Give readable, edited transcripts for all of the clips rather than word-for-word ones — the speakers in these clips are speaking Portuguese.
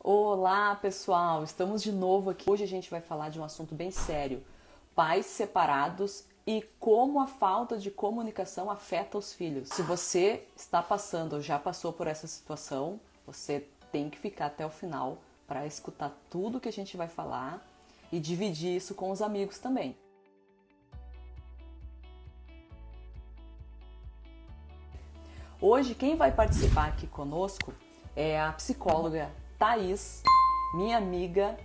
Olá, pessoal! Estamos de novo aqui. Hoje a gente vai falar de um assunto bem sério: pais separados e como a falta de comunicação afeta os filhos. Se você está passando ou já passou por essa situação, você tem que ficar até o final para escutar tudo que a gente vai falar e dividir isso com os amigos também. Hoje, quem vai participar aqui conosco é a psicóloga Thaís, minha amiga,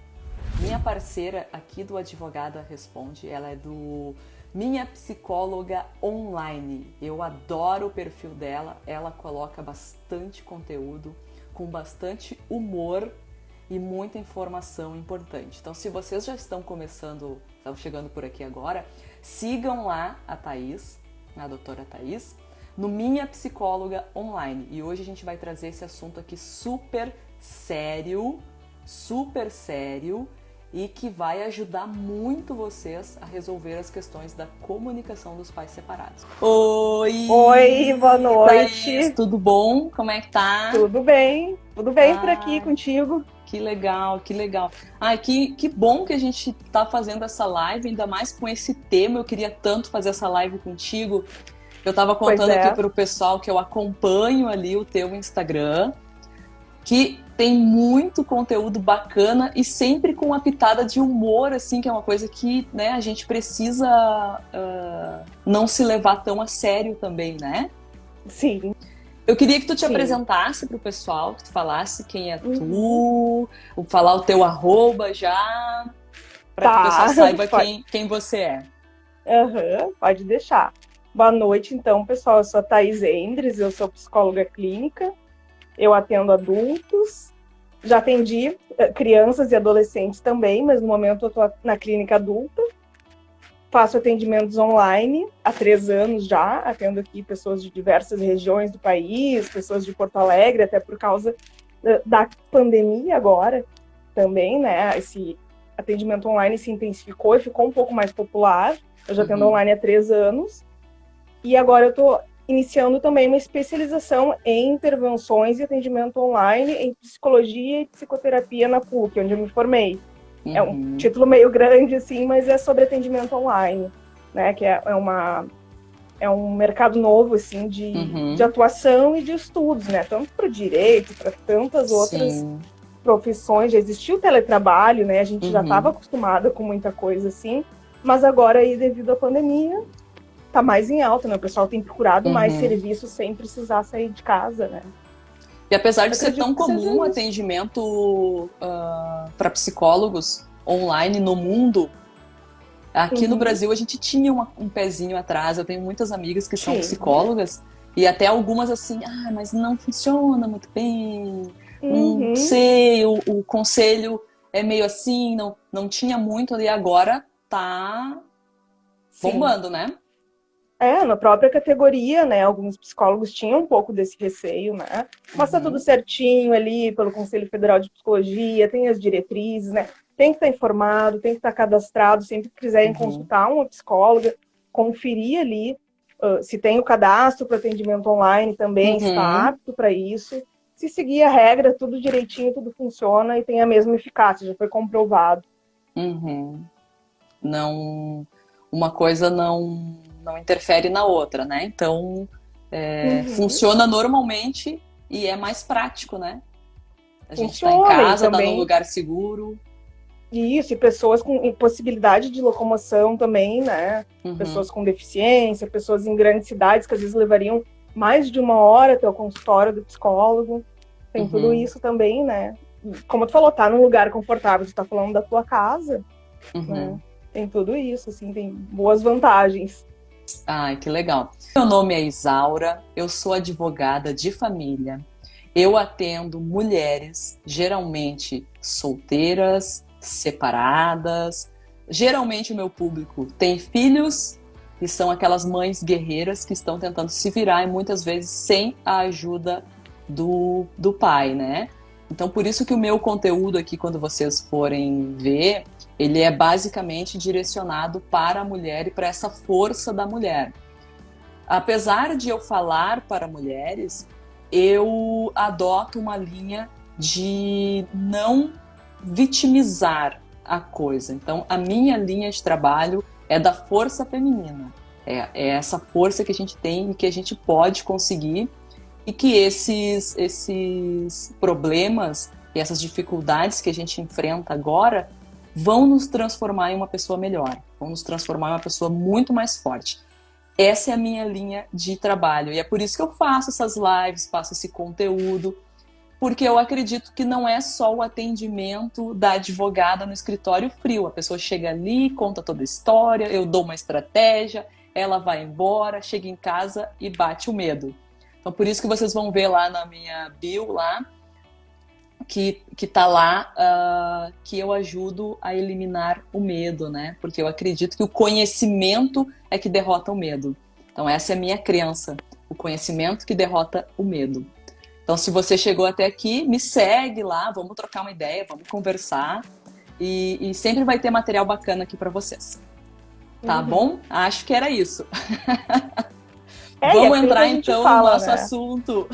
minha parceira aqui do Advogada Responde. Ela é do Minha Psicóloga Online. Eu adoro o perfil dela, ela coloca bastante conteúdo, com bastante humor e muita informação importante. Então, se vocês já estão chegando por aqui agora, sigam lá a Thaís, a doutora Thaís, no Minha Psicóloga Online. E hoje a gente vai trazer esse assunto aqui super sério e que vai ajudar muito vocês a resolver as questões da comunicação dos pais separados. Oi! Oi, boa Thaís, noite. tudo bom? Como é que tá? Tudo bem por aqui contigo? Que legal, que legal. Ai, que bom que a gente tá fazendo essa live, ainda mais com esse tema. Eu queria tanto fazer essa live contigo. Eu tava Pois contando aqui é, pro pessoal que eu acompanho ali o teu Instagram, que tem muito conteúdo bacana e sempre com uma pitada de humor, assim, que é uma coisa que, né, a gente precisa não se levar tão a sério também, né? sim, Eu queria que tu te sim. apresentasse pro pessoal, que tu falasse quem é Uhum. tu, falar o teu arroba já, para que o pessoal Tá, saiba pode, quem você é. pode deixar. Boa noite, então, pessoal. Eu sou a Thaís Endres, eu sou psicóloga clínica, eu atendo adultos, já atendi crianças e adolescentes também, mas no momento eu estou na clínica adulta. Faço atendimentos online há 3 anos já, atendo aqui pessoas de diversas regiões do país, pessoas de Porto Alegre, até por causa da pandemia agora também, né? Esse atendimento online se intensificou e ficou um pouco mais popular. Eu já atendo Uhum. online há 3 anos e agora eu estou iniciando também uma especialização em intervenções e atendimento online em psicologia e psicoterapia na PUC, onde eu me formei. É um Uhum. título meio grande, assim, mas é sobre atendimento online, né? Que é um mercado novo, assim, de Uhum. atuação e de estudos, né? Tanto para o direito, para tantas outras Sim. profissões. Já existia o teletrabalho, né? A gente já estava Uhum. acostumada com muita coisa assim, mas agora, aí, devido à pandemia, tá mais em alta, né? O pessoal tem procurado mais Uhum. serviços sem precisar sair de casa, né? E apesar de ser Acredito tão que seja comum o isso. atendimento para psicólogos online no mundo, aqui no Uhum. Brasil a gente tinha um pezinho atrás. Eu tenho muitas amigas que são Tinha. psicólogas e até algumas assim, mas não funciona muito bem, não Uhum. sei, o conselho é meio assim, não tinha muito ali, agora tá Sim. bombando, né? Na própria categoria, né? Alguns psicólogos tinham um pouco desse receio, né? Mas tá tudo Uhum, certinho ali pelo Conselho Federal de Psicologia, tem as diretrizes, né? Tem que estar informado, tem que estar cadastrado, sempre que quiserem uhum, consultar uma psicóloga, conferir ali se tem o cadastro para atendimento online também, se está uhum, apto para isso. Se seguir a regra, tudo direitinho, tudo funciona e tem a mesma eficácia, já foi comprovado. uhum. Não, uma coisa não interfere na outra, né? Então, Uhum. funciona normalmente e é mais prático, né? A gente tá em Funciona e casa, tá num também lugar seguro. isso, e pessoas com impossibilidade de locomoção também, né? Uhum, Pessoas com deficiência, pessoas em grandes cidades que às vezes levariam mais de uma hora até o consultório do psicólogo. Tem tudo uhum, isso também, né? Como tu falou, tá num lugar confortável, tu tá falando da tua casa, né? uhum. Tem tudo isso, assim, tem boas vantagens. Ai, que legal. Meu nome é Isaura, eu sou advogada de família. Eu atendo mulheres, geralmente solteiras, separadas. Geralmente o meu público tem filhos e são aquelas mães guerreiras que estão tentando se virar e muitas vezes sem a ajuda do pai, né? Então, por isso que o meu conteúdo aqui, quando vocês forem ver, ele é basicamente direcionado para a mulher e para essa força da mulher. Apesar de eu falar para mulheres, eu adoto uma linha de não vitimizar a coisa. Então, a minha linha de trabalho é da força feminina. É essa força que a gente tem e que a gente pode conseguir, e que esses problemas e essas dificuldades que a gente enfrenta agora vão nos transformar em uma pessoa melhor, vão nos transformar em uma pessoa muito mais forte. Essa é a minha linha de trabalho, e é por isso que eu faço essas lives, faço esse conteúdo, porque eu acredito que não é só o atendimento da advogada no escritório frio. A pessoa chega ali, conta toda a história, eu dou uma estratégia, ela vai embora, chega em casa e bate o medo. Então, por isso que vocês vão ver lá na minha bio, lá, que tá lá, que eu ajudo a eliminar o medo, né? Porque eu acredito que o conhecimento é que derrota o medo. Então, essa é a minha crença. O conhecimento que derrota o medo. Então, se você chegou até aqui, me segue lá, vamos trocar uma ideia, vamos conversar. E sempre vai ter material bacana aqui para vocês. Tá bom? Acho que era isso. Vamos entrar então no nosso assunto.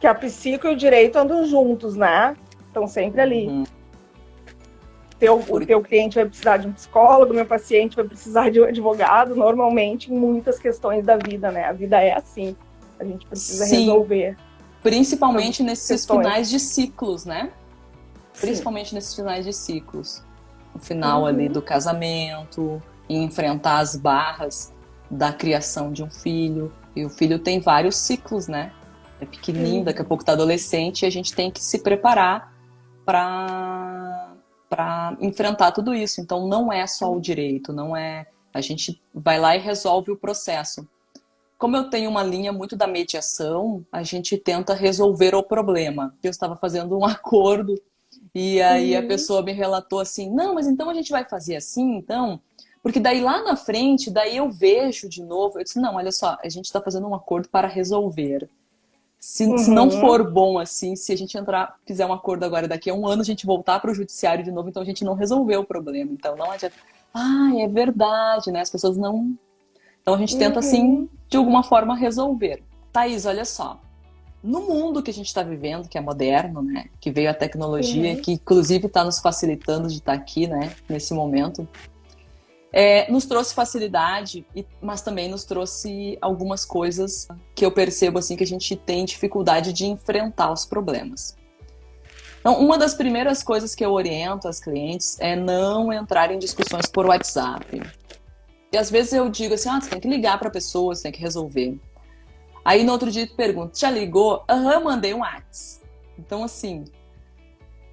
Que a psico e o direito andam juntos, né? Estão sempre ali. O teu cliente vai precisar de um psicólogo, meu paciente vai precisar de um advogado, normalmente em muitas questões da vida, né? A vida é assim. A gente precisa resolver. Principalmente nesses finais de ciclos, né? Principalmente nesses finais de ciclos. No final ali do casamento, em enfrentar as barras da criação de um filho. E o filho tem vários ciclos, né? É pequenininho, daqui a pouco tá adolescente, e a gente tem que se preparar para enfrentar tudo isso. Então não é só o direito, não é... A gente vai lá e resolve o processo. Como eu tenho uma linha muito da mediação, a gente tenta resolver o problema. Eu estava fazendo um acordo e aí a pessoa me relatou assim, não, mas então a gente vai fazer assim, então? Porque daí lá na frente, daí eu vejo de novo, eu disse, não, olha só, a gente está fazendo um acordo para resolver. Se não for bom assim, se a gente fizer um acordo agora, daqui a um ano a gente voltar para o judiciário de novo, então a gente não resolveu o problema. Então não adianta, é verdade, né? As pessoas não... Então a gente tenta, assim, de alguma forma resolver. Thaís, olha só. No mundo que a gente está vivendo, que é moderno, né? Que veio a tecnologia, que inclusive está nos facilitando de estar aqui, né? Nesse momento. Nos trouxe facilidade, mas também nos trouxe algumas coisas que eu percebo, assim, que a gente tem dificuldade de enfrentar os problemas. Então, uma das primeiras coisas que eu oriento as clientes é não entrar em discussões por WhatsApp. E às vezes eu digo assim, você tem que ligar para a pessoa, você tem que resolver. Aí no outro dia eu pergunto, já ligou? Eu mandei um WhatsApp. Então assim,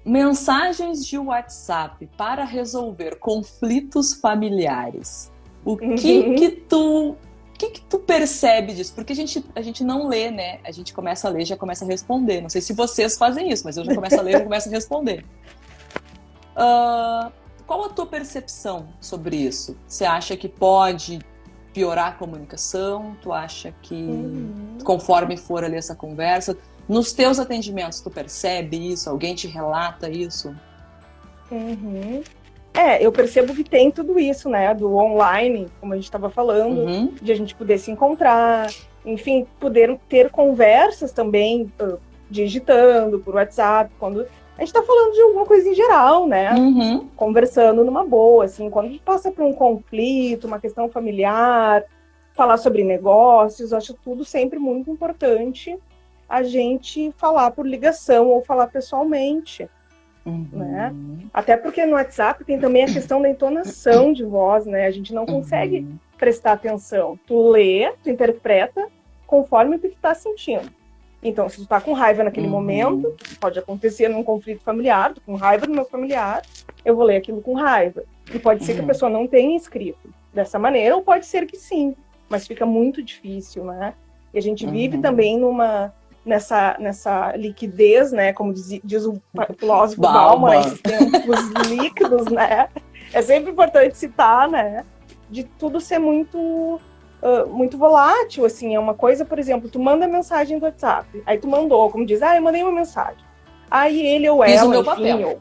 mensagens de WhatsApp para resolver conflitos familiares. O que tu percebe disso? Porque a gente não lê, né? A gente começa a ler, já começa a responder. Não sei se vocês fazem isso, mas eu já começo a ler, já começo a responder. Qual a tua percepção sobre isso? Você acha que pode piorar a comunicação? Tu acha que, conforme for ali essa conversa, nos teus atendimentos tu percebe isso? Alguém te relata isso? Eu percebo que tem tudo isso, né? Do online, como a gente estava falando, de a gente poder se encontrar, enfim, poder ter conversas também, digitando por WhatsApp, quando... A gente tá falando de alguma coisa em geral, né? Conversando numa boa, assim. Quando a gente passa por um conflito, uma questão familiar, falar sobre negócios, eu acho tudo sempre muito importante a gente falar por ligação ou falar pessoalmente, né? Até porque no WhatsApp tem também a questão da entonação de voz, né? A gente não consegue prestar atenção. Tu lê, tu interpreta conforme o que tu tá sentindo. Então, se tu tá com raiva naquele momento, pode acontecer num conflito familiar, tô com raiva do meu familiar, eu vou ler aquilo com raiva. E pode ser que a pessoa não tenha escrito dessa maneira, ou pode ser que sim, mas fica muito difícil, né? E a gente vive também nessa liquidez, né? Como diz o filósofo Bauman, esses tempos líquidos, né? É sempre importante citar, né? De tudo ser muito volátil, assim, é uma coisa, por exemplo, tu manda mensagem do WhatsApp, aí tu mandou, como diz, eu mandei uma mensagem. Aí ele ou ela, meu papel.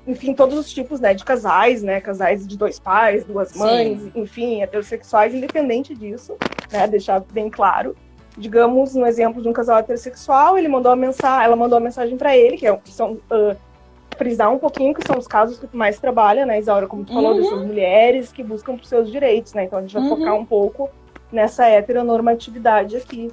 Enfim, todos os tipos, né, de casais, né, casais de dois pais, duas mães, enfim, heterossexuais, independente disso, né, deixar bem claro, digamos, no exemplo de um casal heterossexual, ela mandou uma mensagem para ele, que são frisar um pouquinho que são os casos que tu mais trabalha, né, Isaura, como tu falou, dessas mulheres que buscam por seus direitos, né? Então a gente vai focar um pouco nessa heteronormatividade aqui.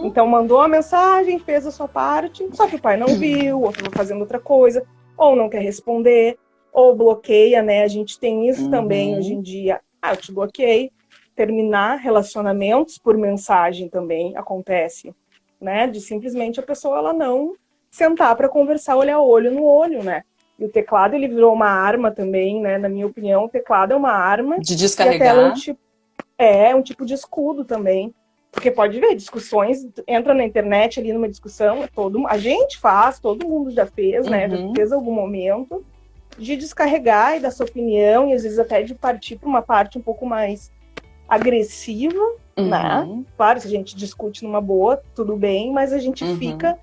Então mandou a mensagem, fez a sua parte, só que o pai não viu, ou estava fazendo outra coisa, ou não quer responder, ou bloqueia, né? A gente tem isso também hoje em dia. Eu te bloqueei. Terminar relacionamentos por mensagem também acontece, né? De simplesmente a pessoa ela não sentar para conversar, olhar olho no olho, né? E o teclado ele virou uma arma também, né? Na minha opinião, o teclado é uma arma de descarregar. E até um tipo de escudo também. Porque pode ver, discussões, entra na internet ali numa discussão, a gente faz, todo mundo já fez, né? Já fez algum momento de descarregar e dar sua opinião, e às vezes até de partir para uma parte um pouco mais agressiva, né? Claro, se a gente discute numa boa, tudo bem, mas a gente fica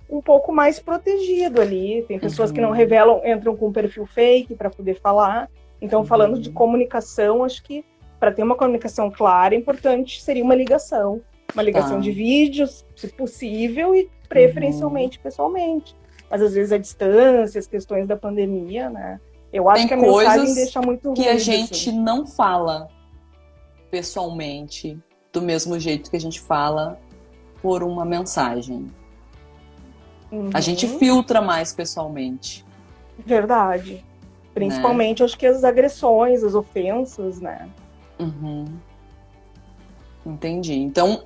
um pouco mais protegido ali. Tem pessoas que não revelam, entram com um perfil fake para poder falar. Então, falando de comunicação, acho que para ter uma comunicação clara, importante seria uma ligação de vídeos, se possível, e preferencialmente pessoalmente. Mas às vezes a distância, as questões da pandemia, né? Eu acho que a mensagem deixa muito ruim. Que a gente não fala pessoalmente do mesmo jeito que a gente fala por uma mensagem. A gente filtra mais pessoalmente. Verdade. Principalmente, acho que as agressões, as ofensas, né? Entendi. Então,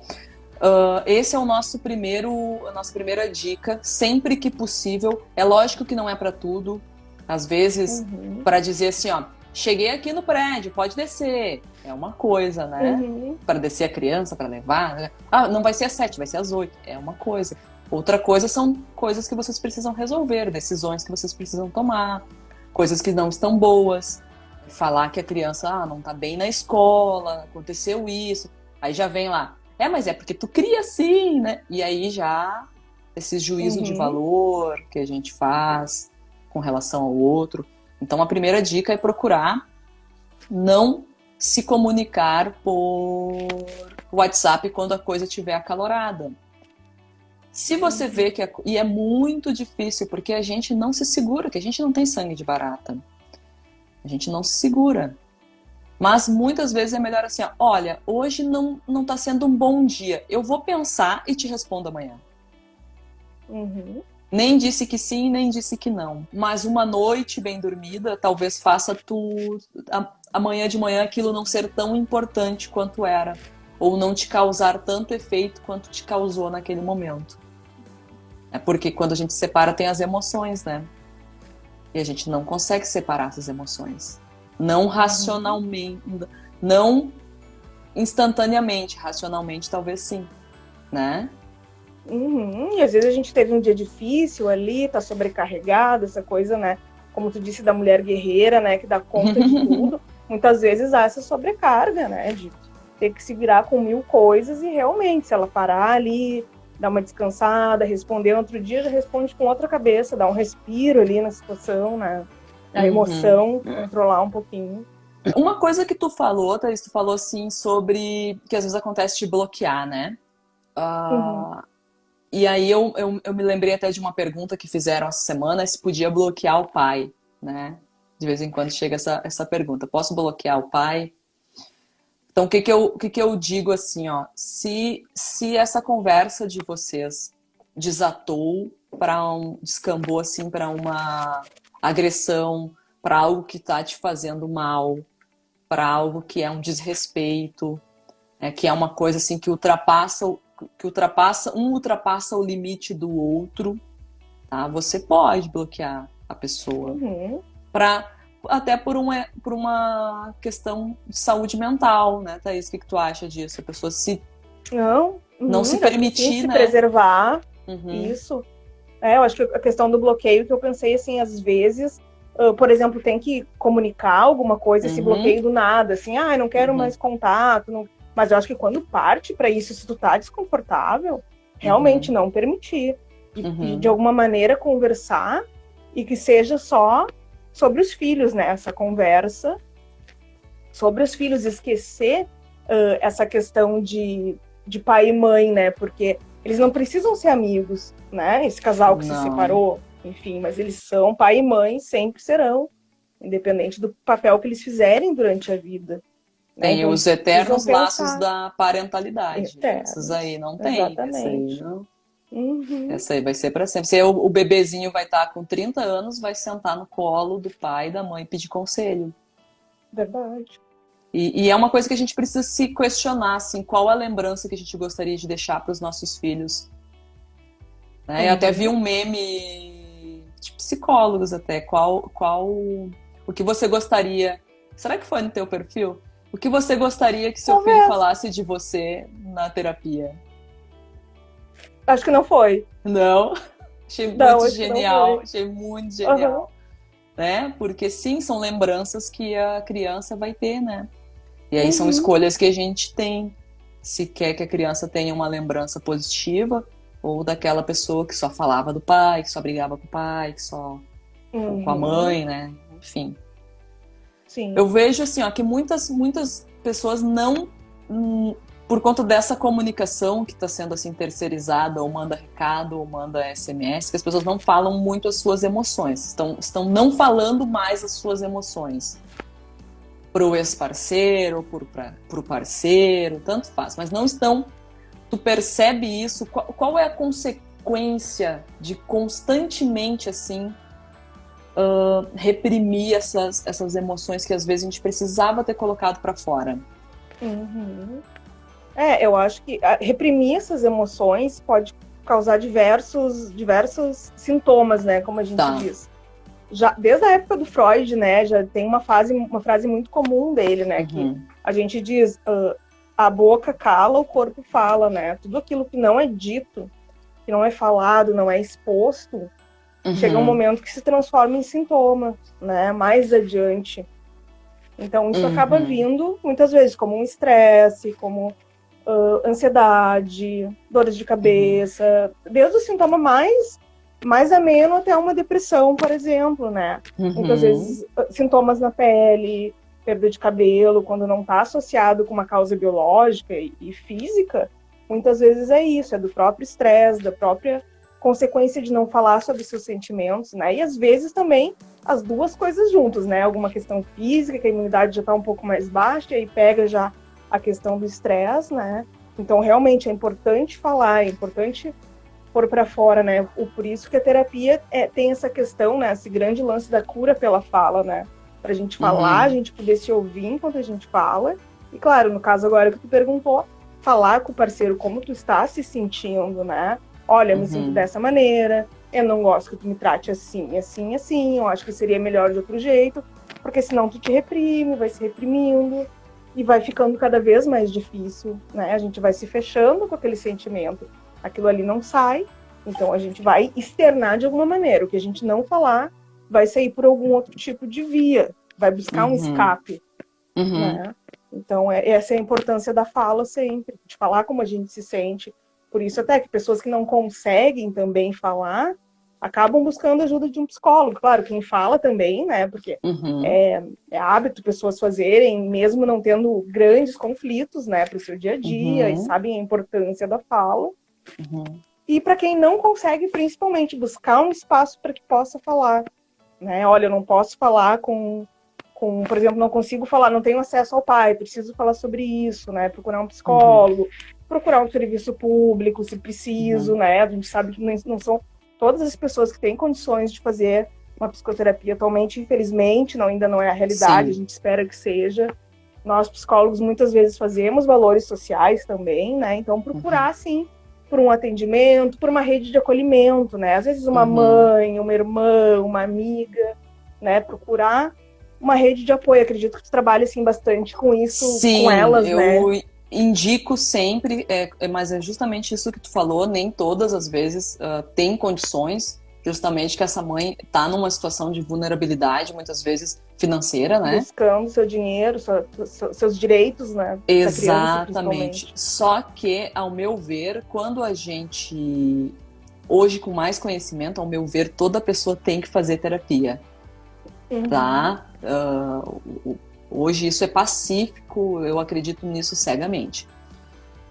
esse é a nossa primeira dica. Sempre que possível. É lógico que não é para tudo. Às vezes, para dizer assim, ó, cheguei aqui no prédio, pode descer. É uma coisa, né? Para descer a criança, para levar. Né? Não vai ser às 7, vai ser às 8. É uma coisa. Outra coisa são coisas que vocês precisam resolver, decisões que vocês precisam tomar, coisas que não estão boas. Falar que a criança não tá bem na escola, aconteceu isso. Aí já vem lá, mas é porque tu cria assim, né? E aí já esse juízo de valor que a gente faz com relação ao outro. Então a primeira dica é procurar não se comunicar por WhatsApp quando a coisa estiver acalorada. Se você vê que e é muito difícil, porque a gente não se segura, que a gente não tem sangue de barata. A gente não se segura. Mas muitas vezes é melhor assim, olha, hoje não tá sendo um bom dia. Eu vou pensar e te respondo amanhã. Nem disse que sim, nem disse que não. Mas uma noite bem dormida talvez faça amanhã de manhã aquilo não ser tão importante quanto era. Ou não te causar tanto efeito quanto te causou naquele momento. É porque quando a gente separa tem as emoções, né? E a gente não consegue separar essas emoções. Não racionalmente, não instantaneamente, racionalmente talvez sim, né? E às vezes a gente teve um dia difícil ali, tá sobrecarregado, essa coisa, né? Como tu disse, da mulher guerreira, né? Que dá conta de tudo. Muitas vezes há essa sobrecarga, né? De ter que se virar com 1000 coisas e realmente, se ela parar ali, dar uma descansada, responder outro dia, já responde com outra cabeça, dá um respiro ali na situação, né? A emoção, controlar um pouquinho. Uma coisa que tu falou, Thaís, tu falou assim sobre que às vezes acontece de bloquear, né? E aí eu me lembrei até de uma pergunta que fizeram essa semana, se podia bloquear o pai, né? De vez em quando chega essa pergunta, posso bloquear o pai? Então, o que eu digo assim, se essa conversa de vocês desatou descambou assim para uma agressão, para algo que está te fazendo mal, para algo que é um desrespeito, que é uma coisa assim que ultrapassa o limite do outro, tá? Você pode bloquear a pessoa até por uma questão de saúde mental, né, Thaís? O que tu acha disso? A pessoa não se permitir, se né? preservar, isso. Eu acho que a questão do bloqueio, que eu pensei assim, às vezes, por exemplo, tem que comunicar alguma coisa, esse bloqueio do nada, assim, não quero mais contato, não... Mas eu acho que quando parte para isso, se tu tá desconfortável, realmente não permitir. E de alguma maneira conversar, e que seja só sobre os filhos, né? Essa conversa sobre os filhos, esquecer essa questão de de pai e mãe, né? Porque eles não precisam ser amigos, né? Esse casal que se separou, enfim, mas eles são pai e mãe, sempre serão, independente do papel que eles fizerem durante a vida. Né? Tem Então, os eles precisam eternos laços pensar. da parentalidade. Esses Eternos. aí não tem. Esse aí Exatamente. não. Uhum. Essa aí vai ser para sempre. Se o bebezinho vai estar com 30 anos, vai sentar no colo do pai e da mãe e pedir conselho. Verdade. E é uma coisa que a gente precisa se questionar, assim, qual a lembrança que a gente gostaria de deixar para os nossos filhos. Né? Eu até vi um meme de psicólogos até, o que você gostaria, será que foi no teu perfil? O que você gostaria que seu filho falasse de você na terapia? Acho que não foi. Não? Achei muito genial, achei muito genial. Né? Porque sim, são lembranças que a criança vai ter, né? E aí são escolhas que a gente tem. Se quer que a criança tenha uma lembrança positiva, ou daquela pessoa que só falava do pai, que só brigava com o pai, que só com a mãe, né? Enfim. Sim. Eu vejo assim, ó, que muitas pessoas não, por conta dessa comunicação que está sendo assim terceirizada, ou manda recado, ou manda SMS, que as pessoas não falam muito as suas emoções, estão não falando mais as suas emoções pro ex-parceiro, pro parceiro, tanto faz, mas não estão. Tu percebe isso? Qual é a consequência de constantemente assim reprimir essas emoções que às vezes a gente precisava ter colocado para fora? Eu acho que reprimir essas emoções pode causar diversos sintomas, né? Como a gente diz. Já desde a época do Freud, né? Já tem uma frase muito comum dele, né? Que a gente diz a boca cala, o corpo fala, né? Tudo aquilo que não é dito, que não é falado, não é exposto, chega um momento que se transforma em sintoma, né? Mais adiante. Então, isso acaba vindo, muitas vezes, como um estresse, como ansiedade, dores de cabeça, desde o sintoma mais ameno até uma depressão, por exemplo, né? Muitas vezes, sintomas na pele, perda de cabelo, quando não está associado com uma causa biológica e física, muitas vezes é isso, é do próprio estresse, da própria consequência de não falar sobre seus sentimentos, né? E às vezes também as duas coisas juntas, né? Alguma questão física, que a imunidade já está um pouco mais baixa, e aí pega já a questão do estresse, né? Então, realmente, é importante falar, é importante pôr para fora, né? Por isso que a terapia tem essa questão, né? Esse grande lance da cura pela fala, né? Pra gente falar, a gente poder se ouvir enquanto a gente fala. E, claro, no caso agora que tu perguntou, falar com o parceiro como tu está se sentindo, né? Olha, me sinto dessa maneira, eu não gosto que tu me trate assim, assim, assim, eu acho que seria melhor de outro jeito, porque senão tu te reprime, vai se reprimindo, e vai ficando cada vez mais difícil, né? A gente vai se fechando com aquele sentimento. Aquilo ali não sai, então a gente vai externar de alguma maneira. O que a gente não falar vai sair por algum outro tipo de via, vai buscar um escape, né? Então, essa é a importância da fala sempre, de falar como a gente se sente. Por isso até que pessoas que não conseguem também falar, acabam buscando a ajuda de um psicólogo. Claro, quem fala também, né? Porque é hábito pessoas fazerem, mesmo não tendo grandes conflitos, né? Para o seu dia a dia, e sabem a importância da fala. E para quem não consegue, principalmente, buscar um espaço para que possa falar. Né? Olha, eu não posso falar por exemplo, não consigo falar, não tenho acesso ao pai, preciso falar sobre isso, né? Procurar um psicólogo, procurar um serviço público, se preciso, né? A gente sabe que não são todas as pessoas que têm condições de fazer uma psicoterapia atualmente, infelizmente, ainda não é a realidade, a gente espera que seja. Nós, psicólogos, muitas vezes fazemos valores sociais também, né? Então, procurar, sim, por um atendimento, por uma rede de acolhimento, né? Às vezes uma mãe, uma irmã, uma amiga, né? Procurar uma rede de apoio. Acredito que tu trabalha, assim, bastante com isso, com elas, né? Sim, eu indico sempre, mas é justamente isso que tu falou, nem todas as vezes tem condições, justamente que essa mãe está numa situação de vulnerabilidade, muitas vezes financeira, né? Buscando seu dinheiro, seus direitos, né? Exatamente. Só que, ao meu ver, quando a gente, hoje com mais conhecimento, ao meu ver, toda pessoa tem que fazer terapia, tá? Hoje isso é pacífico, eu acredito nisso cegamente.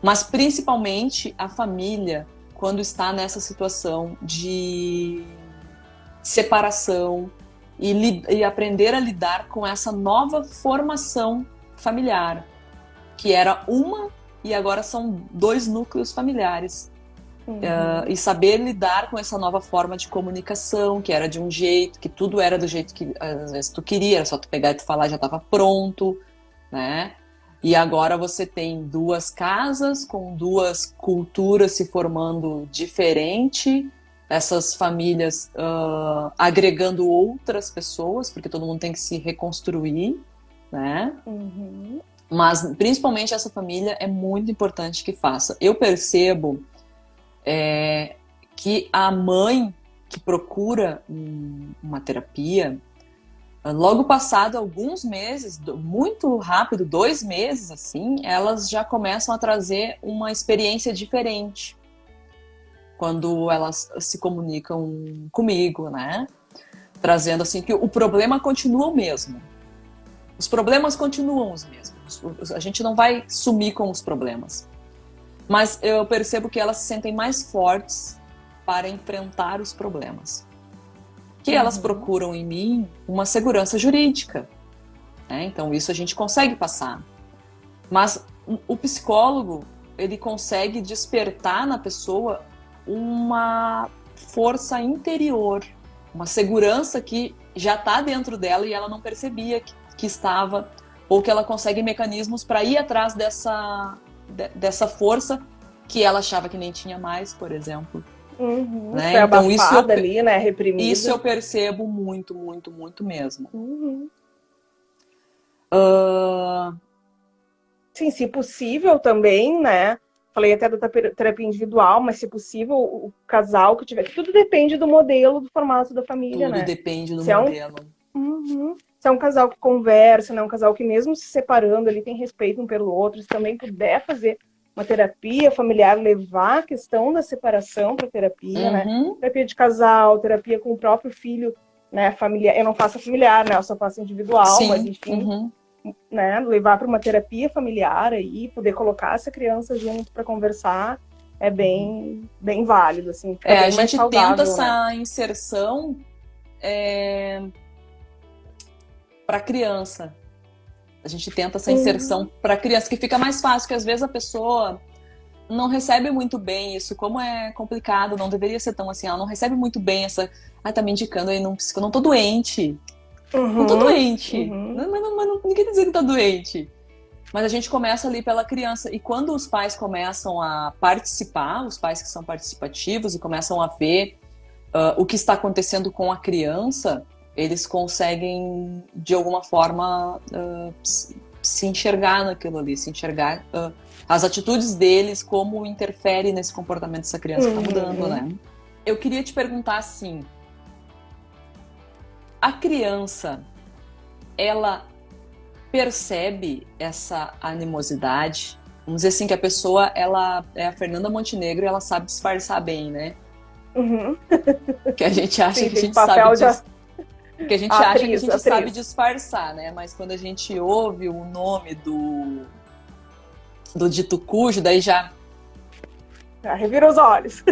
Mas principalmente a família, quando está nessa situação de separação e aprender a lidar com essa nova formação familiar, que era uma e agora são 2 núcleos familiares. E saber lidar com essa nova forma de comunicação, que era de um jeito, que tudo era do jeito que às vezes tu queria, era só tu pegar e tu falar, já estava pronto, né? E agora você tem 2 casas com 2 culturas se formando diferente, essas famílias agregando outras pessoas, porque todo mundo tem que se reconstruir, né? Mas principalmente essa família é muito importante que faça. Eu percebo que a mãe que procura uma terapia, logo passado alguns meses, muito rápido, 2 meses, assim, elas já começam a trazer uma experiência diferente quando elas se comunicam comigo, né? Trazendo assim que o problema continua o mesmo. Os problemas continuam os mesmos. A gente não vai sumir com os problemas. Mas eu percebo que elas se sentem mais fortes para enfrentar os problemas. Que elas procuram em mim uma segurança jurídica, né? Então isso a gente consegue passar. Mas o psicólogo, ele consegue despertar na pessoa uma força interior, uma segurança que já está dentro dela e ela não percebia que estava, ou que ela consegue mecanismos para ir atrás dessa força que ela achava que nem tinha mais, por exemplo. Né? Foi então, abafada ali, né? Reprimida. Isso eu percebo muito, muito, muito mesmo. Sim, se possível também, né? Falei até da terapia individual, mas se possível, o casal que tiver... Tudo depende do modelo, do formato da família, né? Tudo depende do modelo. Se é um casal que conversa, né? Um casal que mesmo se separando, ele tem respeito um pelo outro, se também puder fazer uma terapia familiar, levar a questão da separação para terapia, né? Terapia de casal, terapia com o próprio filho, né? Familiar. Eu não faço familiar, né? Eu só faço individual, sim, mas enfim, né? Levar para uma terapia familiar aí, poder colocar essa criança junto para conversar é bem válido, assim. Bem a gente saudável, tenta essa né? inserção para criança. A gente tenta essa inserção para criança, que fica mais fácil, que às vezes a pessoa não recebe muito bem isso, como é complicado, não deveria ser tão assim, ela não recebe muito bem essa, tá me indicando aí num psicólogo, não tô doente, não tô doente, mas ninguém tá dizendo que tá doente, mas a gente começa ali pela criança, e quando os pais começam a participar, os pais que são participativos e começam a ver o que está acontecendo com a criança, eles conseguem, de alguma forma, se enxergar naquilo ali, se enxergar as atitudes deles, como interfere nesse comportamento dessa criança que está mudando, né? Eu queria te perguntar assim, a criança, ela percebe essa animosidade? Vamos dizer assim, que a pessoa, ela é a Fernanda Montenegro e ela sabe disfarçar bem, né? Que a gente acha que a gente sabe que a gente acha que a gente sabe disfarçar, né? Mas quando a gente ouve o nome do dito cujo, daí já revira os olhos.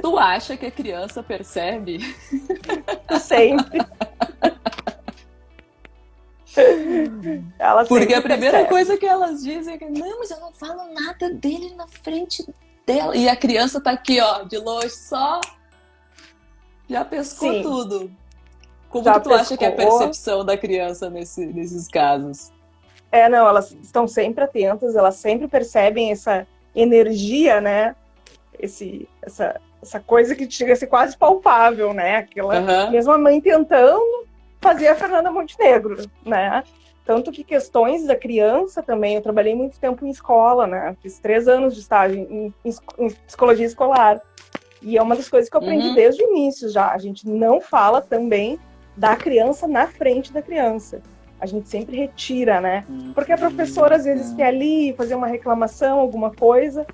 Tu acha que a criança percebe? Sempre. Porque a primeira coisa que elas dizem é que não, mas eu não falo nada dele na frente dela. E a criança tá aqui, ó, de longe, só já pescou tudo. Como que tu acha que é a percepção da criança nesses casos? Não, elas estão sempre atentas, elas sempre percebem essa energia, né? Essa coisa que chega a ser quase palpável, né? Aquela mesma mãe tentando fazer a Fernanda Montenegro, né? Tanto que questões da criança também, eu trabalhei muito tempo em escola, né? Fiz 3 anos de estágio em psicologia escolar. E é uma das coisas que eu aprendi desde o início já. A gente não fala também da criança na frente da criança. A gente sempre retira, né? Porque a professora, às vezes, quer ali fazer uma reclamação, alguma coisa.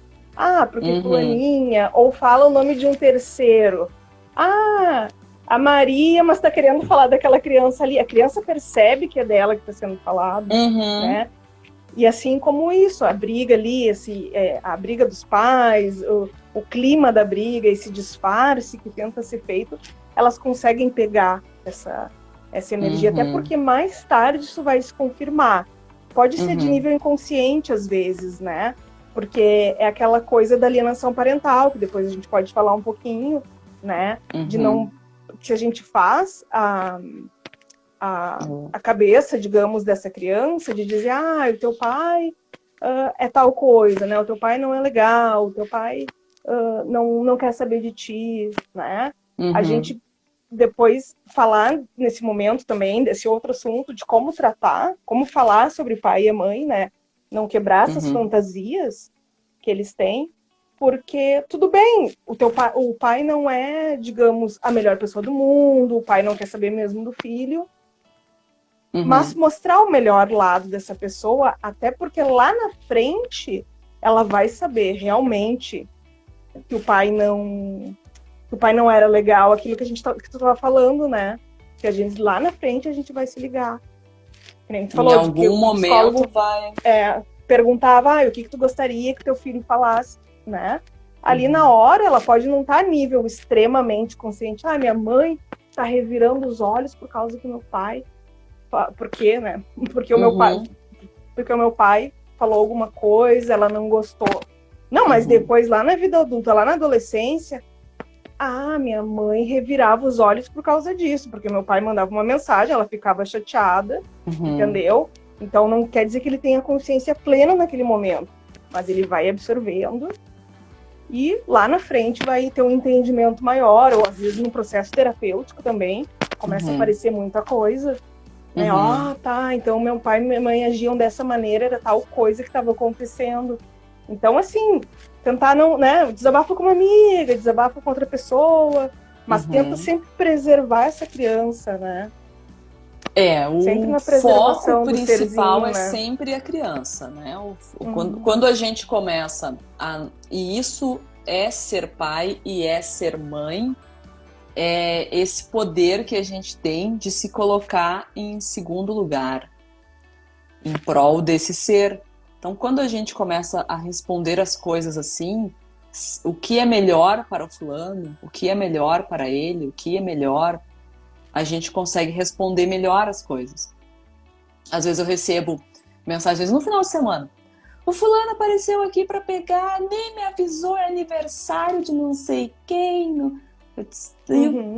Porque fulaninha. Ou fala o nome de um terceiro. A Maria, mas tá querendo falar daquela criança ali. A criança percebe que é dela que está sendo falado, né? E assim como isso, a briga ali, a briga dos pais, o clima da briga, esse disfarce que tenta ser feito, elas conseguem pegar essa energia, até porque mais tarde isso vai se confirmar. Pode ser de nível inconsciente às vezes, né? Porque é aquela coisa da alienação parental, que depois a gente pode falar um pouquinho, né? De não... que a gente faz a cabeça, digamos, dessa criança, de dizer, o teu pai é tal coisa, né? O teu pai não é legal, o teu pai não quer saber de ti, né? A gente depois falar nesse momento também desse outro assunto de como tratar, como falar sobre pai e mãe, né? Não quebrar essas fantasias que eles têm, porque tudo bem, o pai não é, digamos, a melhor pessoa do mundo, o pai não quer saber mesmo do filho, mas mostrar o melhor lado dessa pessoa, até porque lá na frente ela vai saber realmente que o pai não era legal, aquilo que que tu estava falando, né? Que a gente lá na frente a gente vai se ligar. Que nem tu falou, em de que algum o momento psicólogo vai. Perguntava o que tu gostaria que teu filho falasse, né? Ali na hora ela pode não estar a nível extremamente consciente. Minha mãe está revirando os olhos por causa que meu pai. Por quê, né? Porque o meu pai falou alguma coisa, ela não gostou. Não, mas depois, lá na vida adulta, lá na adolescência, minha mãe revirava os olhos por causa disso, porque meu pai mandava uma mensagem, ela ficava chateada, entendeu? Então não quer dizer que ele tenha consciência plena naquele momento, mas ele vai absorvendo e lá na frente vai ter um entendimento maior, ou às vezes no processo terapêutico também, começa a aparecer muita coisa. Né? Tá, então meu pai e minha mãe agiam dessa maneira, era tal coisa que estava acontecendo. Então, assim, tentar não, né, desabafa com uma amiga, desabafa com outra pessoa, mas tenta sempre preservar essa criança, né? Sempre O na foco preservação do principal serzinho, é né? sempre a criança, né? Quando a gente começa e isso é ser pai e é ser mãe, é esse poder que a gente tem de se colocar em segundo lugar, em prol desse ser. Então, quando a gente começa a responder as coisas assim, o que é melhor para o fulano, o que é melhor para ele, o que é melhor, a gente consegue responder melhor as coisas. Às vezes eu recebo mensagens no final de semana. O fulano apareceu aqui para pegar, nem me avisou, é aniversário de não sei quem.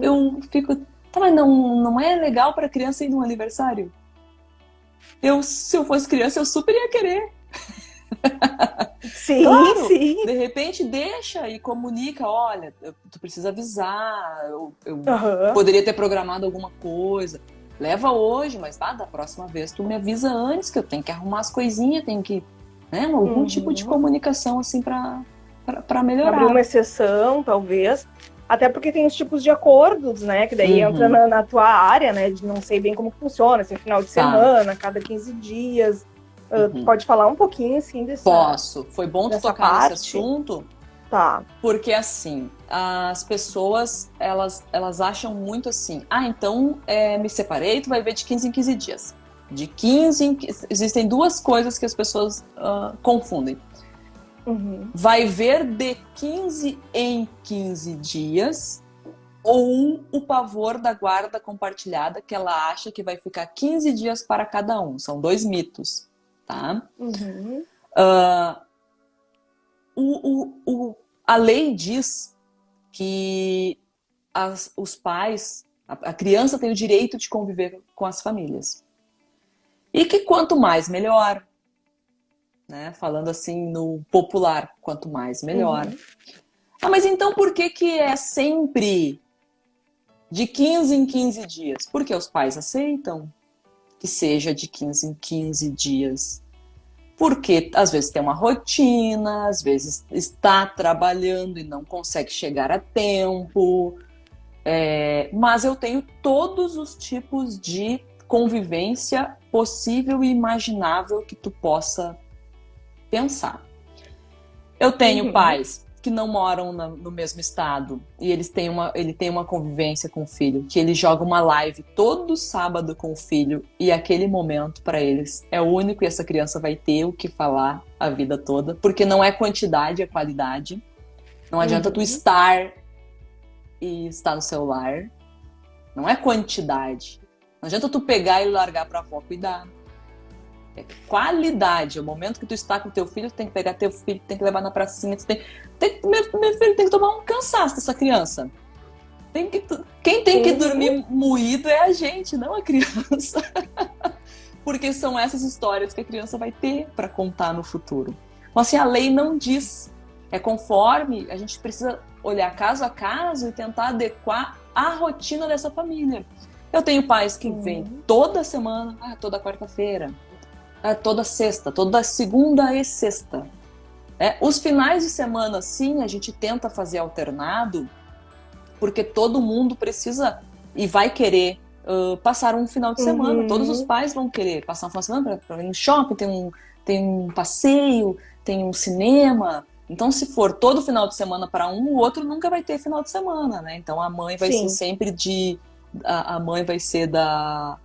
Eu fico, tá, mas não é legal para criança ir num aniversário? Se eu fosse criança, eu super ia querer. Sim, claro, sim. De repente deixa e comunica, olha, tu precisa avisar, eu poderia ter programado alguma coisa. Leva hoje, mas da próxima vez tu me avisa antes, que eu tenho que arrumar as coisinhas, tenho que... Né, algum tipo de comunicação assim para melhorar. Abrir uma exceção, talvez. Até porque tem os tipos de acordos, né? Que daí entra na tua área, né? De não sei bem como funciona, se é final de semana, cada 15 dias. Tu pode falar um pouquinho, assim, desse... Posso. Foi bom tu tocar nesse assunto. Tá. Porque, assim, as pessoas, elas acham muito assim, então me separei, tu vai ver de 15 em 15 dias. De 15 em 15... Existem duas coisas que as pessoas confundem. Vai ver de 15 em 15 dias ou o pavor da guarda compartilhada, que ela acha que vai ficar 15 dias para cada um. São dois mitos, tá? A lei diz que os pais, a criança tem o direito de conviver com as famílias. E que quanto mais, melhor. Né? Falando assim no popular, quanto mais, melhor. Mas então por que é sempre de 15 em 15 dias? Porque os pais aceitam que seja de 15 em 15 dias. Porque às vezes tem uma rotina, às vezes está trabalhando e não consegue chegar a tempo. Mas eu tenho todos os tipos de convivência possível e imaginável que tu possa pensar. Eu tenho pais que não moram no mesmo estado e ele tem uma convivência com o filho, que ele joga uma live todo sábado com o filho e aquele momento para eles é único e essa criança vai ter o que falar a vida toda, porque não é quantidade, é qualidade. Não adianta tu estar e estar no celular. Não é quantidade. Não adianta tu pegar e largar pra avó cuidar. É qualidade. É o momento que tu está com teu filho, tu tem que pegar teu filho, tem que levar na pracinha. Meu filho tem que tomar um cansaço dessa criança. Quem tem que dormir moído é a gente, não a criança. Porque são essas histórias que a criança vai ter para contar no futuro. Então, assim, a lei não diz. É conforme a gente precisa olhar caso a caso e tentar adequar a rotina dessa família. Eu tenho pais que vêm toda semana, toda quarta-feira, toda sexta, toda segunda e sexta. Os finais de semana, sim, a gente tenta fazer alternado, porque todo mundo precisa e vai querer passar um final de semana. Todos os pais vão querer passar um final de semana para ir no shopping, tem um passeio, tem um cinema. Então, se for todo final de semana para um, o outro nunca vai ter final de semana, né? Então, a mãe vai ser sempre a mãe vai ser da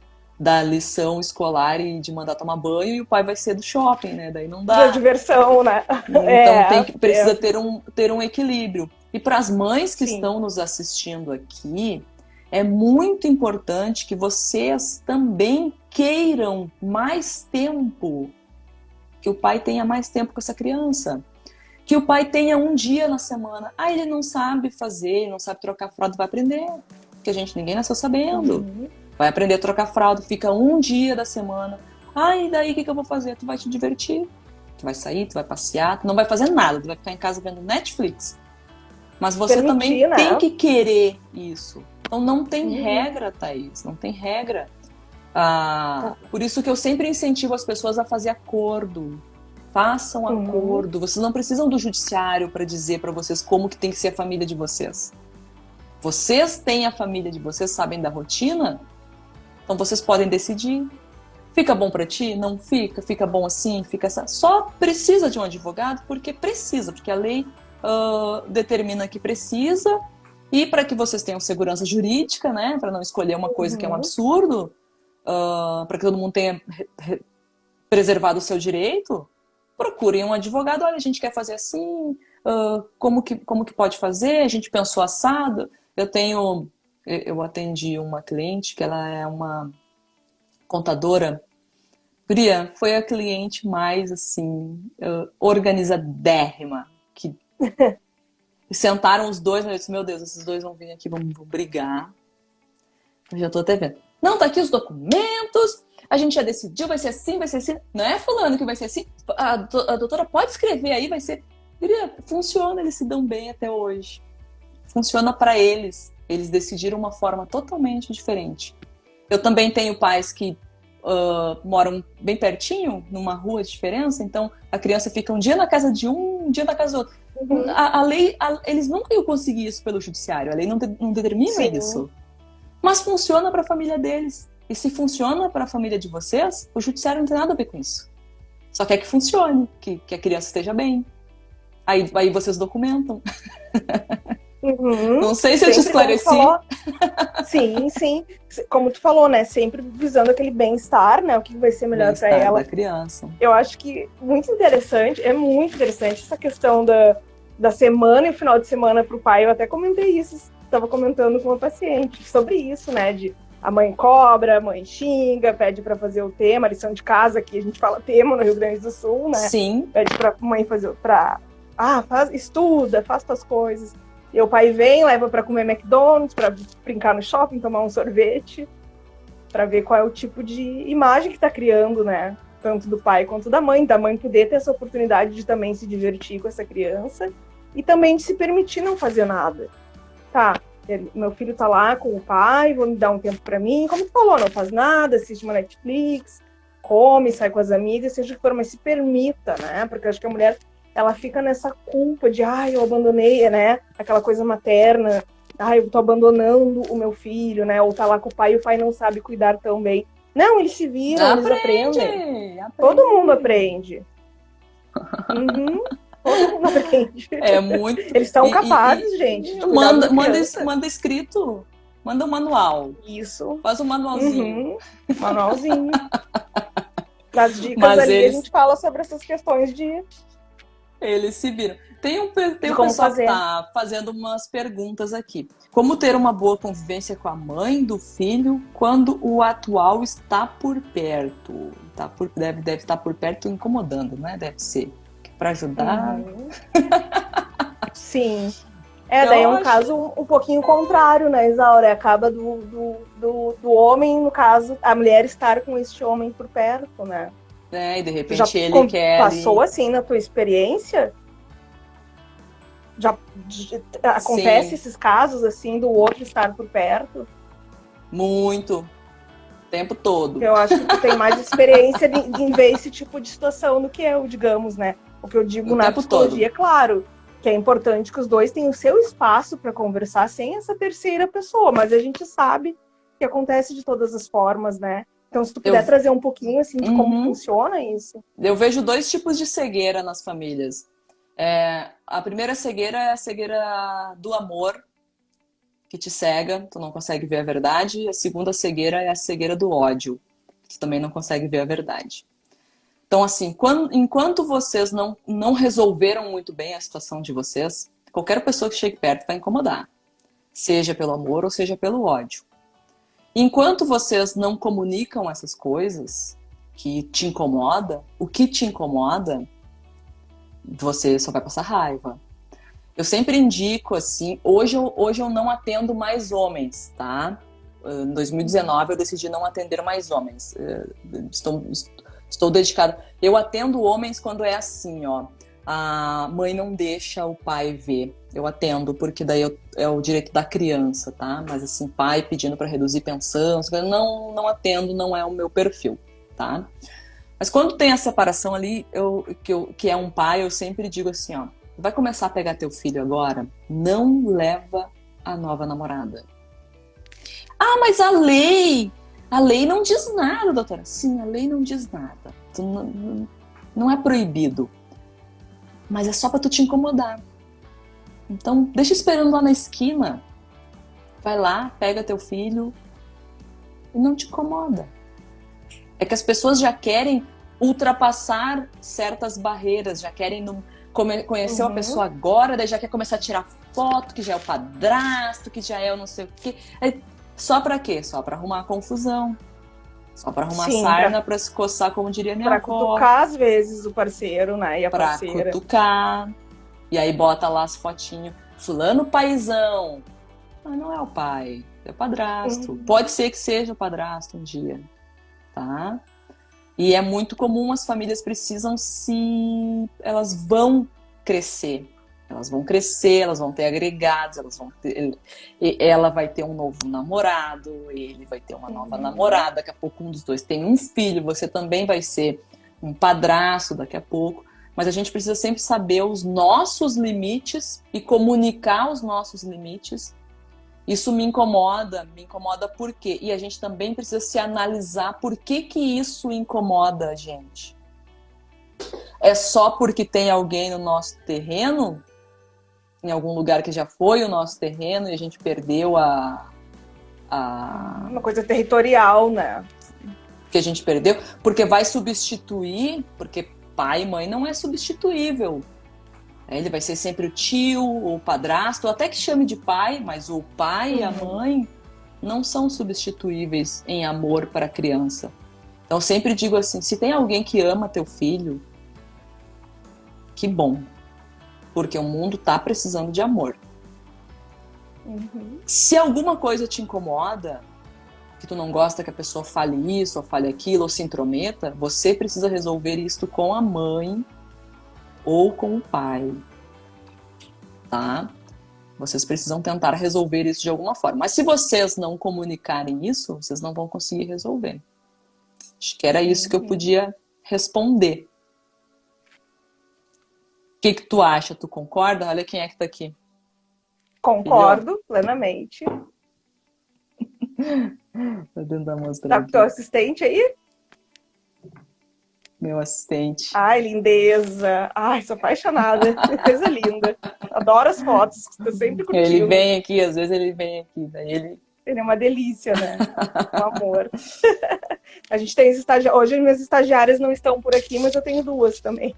lição escolar e de mandar tomar banho, e o pai vai ser do shopping, né? Daí não dá. Da diversão, né? Então, precisa ter um equilíbrio. E para as mães que estão nos assistindo aqui, é muito importante que vocês também queiram mais tempo, que o pai tenha mais tempo com essa criança. Que o pai tenha um dia na semana. Ele não sabe fazer, não sabe trocar fralda, vai aprender. Porque ninguém nasceu sabendo. Vai aprender a trocar fralda, fica um dia da semana. E daí o que eu vou fazer? Tu vai te divertir. Tu vai sair, tu vai passear, tu não vai fazer nada, tu vai ficar em casa vendo Netflix. Mas você também tem que querer isso. Então não tem regra, Thaís, não tem regra. Por isso que eu sempre incentivo as pessoas a fazer acordo. Façam acordo. Vocês não precisam do judiciário para dizer para vocês como que tem que ser a família de vocês. Vocês têm a família de vocês, sabem da rotina, então vocês podem decidir. Fica bom para ti? Não fica? Fica bom assim? Fica assim? Só precisa de um advogado porque precisa, porque a lei determina que precisa, e para que vocês tenham segurança jurídica, né, para não escolher uma coisa que é um absurdo, para que todo mundo tenha preservado o seu direito. Procurem um advogado. Olha, a gente quer fazer assim, como que pode fazer? A gente pensou assado. Eu atendi uma cliente que ela é uma contadora. Guria, foi a cliente mais, assim, organizadérrima. Que sentaram os dois, eu disse, meu Deus, esses dois vão vir aqui, vão brigar. Eu já tô até vendo. Não, tá aqui os documentos, a gente já decidiu, vai ser assim, vai ser assim. Não é fulano que vai ser assim. A doutora pode escrever aí, vai ser... Funciona, eles se dão bem até hoje. Funciona para eles. Eles decidiram uma forma totalmente diferente. Eu também tenho pais que moram bem pertinho, numa rua de diferença, então a criança fica um dia na casa de um dia na casa do outro. A lei, eles nunca iam conseguir isso pelo judiciário, a lei não determina isso. Mas funciona para a família deles. E se funciona para a família de vocês, o judiciário não tem nada a ver com isso. Só quer que funcione, que a criança esteja bem. Aí vocês documentam. Não sei se eu te esclareci. Sim, sim. Como tu falou, né? Sempre visando aquele bem-estar, né? O que vai ser melhor para ela. Da criança. Eu acho que é muito interessante essa questão da semana e o final de semana para o pai. Eu até comentei isso, estava comentando com uma paciente sobre isso, né? De a mãe cobra, a mãe xinga, pede para fazer o tema, a lição de casa, que a gente fala tema no Rio Grande do Sul, né? Sim. Pede para a mãe fazer estuda, faz tuas coisas. E o pai vem, leva para comer McDonald's, para brincar no shopping, tomar um sorvete, para ver qual é o tipo de imagem que está criando, né? Tanto do pai quanto da mãe poder ter essa oportunidade de também se divertir com essa criança e também de se permitir não fazer nada. Tá, meu filho tá lá com o pai, vou me dar um tempo para mim, como tu falou, não faz nada, assiste uma Netflix, come, sai com as amigas, seja o que for, mas se permita, né? Porque eu acho que a mulher, ela fica nessa culpa de, eu abandonei, né? Aquela coisa materna, eu tô abandonando o meu filho, né? Ou tá lá com o pai e o pai não sabe cuidar tão bem. Não, eles se viram, eles aprendem. Todo mundo aprende. Todo mundo aprende. É muito. Eles são capazes, gente, de cuidar de uma criança. Manda escrito. Manda um manual. Isso. Faz um manualzinho. Uhum. Manualzinho. Nas dicas Mas ali eles, a gente fala sobre essas questões eles se viram. Tem um de como pessoal fazer. que tá fazendo umas perguntas aqui. Como ter uma boa convivência com a mãe do filho quando o atual está por perto? Deve estar por perto incomodando, né? Deve ser. Para ajudar. Uhum. Sim. Daí é um caso um pouquinho contrário, né, Isaura? Acaba do homem, no caso, a mulher estar com este homem por perto, né? E de repente Já ele quer. Passou assim na tua experiência? Já acontece Sim. esses casos assim do outro estar por perto? Muito. O tempo todo. Eu acho que tu tem mais experiência em ver esse tipo de situação do que eu, digamos, né? O que eu digo na psicologia, é claro, que é importante que os dois tenham o seu espaço para conversar sem essa terceira pessoa, mas a gente sabe que acontece de todas as formas, né? Então, se tu puder trazer um pouquinho assim de como funciona isso. Eu vejo 2 tipos de cegueira nas famílias. A primeira cegueira é a cegueira do amor, que te cega, tu não consegue ver a verdade. E a segunda cegueira é a cegueira do ódio, que tu também não consegue ver a verdade. Então, assim, enquanto vocês não resolveram muito bem a situação de vocês, qualquer pessoa que chegue perto vai incomodar. Seja pelo amor ou seja pelo ódio. Enquanto vocês não comunicam essas coisas que te incomoda, o que te incomoda, você só vai passar raiva. Eu sempre indico, assim, hoje eu não atendo mais homens, tá? Em 2019 eu decidi não atender mais homens. Estou dedicada. Eu atendo homens quando é assim, ó. A mãe não deixa o pai ver. Eu atendo, porque daí é o direito da criança, tá? Mas assim, pai pedindo para reduzir pensão, não atendo, não é o meu perfil, tá? Mas quando tem a separação ali, que é um pai, eu sempre digo assim, ó. Vai começar a pegar teu filho agora? Não leva a nova namorada. Ah, mas a lei não diz nada, doutora. Sim, a lei não diz nada. Não é proibido. Mas é só pra tu te incomodar. Então, deixa esperando lá na esquina. Vai lá, pega teu filho e não te incomoda. É que as pessoas já querem ultrapassar certas barreiras, já querem conhecer uma pessoa agora, daí já quer começar a tirar foto, que já é o padrasto, que já é o não sei o quê. Só pra quê? Só pra arrumar confusão. Só pra arrumar sarna pra se coçar, como diria minha avó. Pra cutucar, às vezes, o parceiro, né? E a parceira. Pra cutucar. E aí bota lá as fotinhas. Fulano paizão. Mas não é o pai, é o padrasto. Pode ser que seja o padrasto um dia. Tá? E é muito comum, as famílias precisam elas vão crescer. Elas vão crescer, elas vão ter agregados, ela vai ter um novo namorado, ele vai ter uma nova namorada, daqui a pouco um dos dois tem um filho, você também vai ser um padrasto daqui a pouco. Mas a gente precisa sempre saber os nossos limites e comunicar os nossos limites. Isso me incomoda por quê? E a gente também precisa se analisar por que isso incomoda a gente. É só porque tem alguém no nosso terreno, em algum lugar que já foi o nosso terreno e a gente perdeu uma coisa territorial, né? Que a gente perdeu, porque vai substituir, porque pai e mãe não é substituível. Ele vai ser sempre o tio, o padrasto, até que chame de pai, mas o pai e a mãe não são substituíveis em amor para a criança. Então eu sempre digo assim, se tem alguém que ama teu filho, que bom. Porque o mundo tá precisando de amor. Se alguma coisa te incomoda, que tu não gosta que a pessoa fale isso, ou fale aquilo, ou se intrometa, você precisa resolver isso com a mãe ou com o pai, tá? Vocês precisam tentar resolver isso de alguma forma. Mas se vocês não comunicarem isso, vocês não vão conseguir resolver. Acho que era isso que eu podia responder. O que tu acha? Tu concorda? Olha quem é que tá aqui. Concordo plenamente. Vou tentar mostrar Tá com teu assistente aí? meu assistente. Ai, lindeza. Ai, sou apaixonada. Que coisa linda. Adoro as fotos, estou sempre Ele curtindo. vem aqui, às vezes ele vem aqui, daí ele... Ele é uma delícia, né? Um amor. A gente tem hoje minhas estagiárias não estão por aqui, mas eu tenho duas também.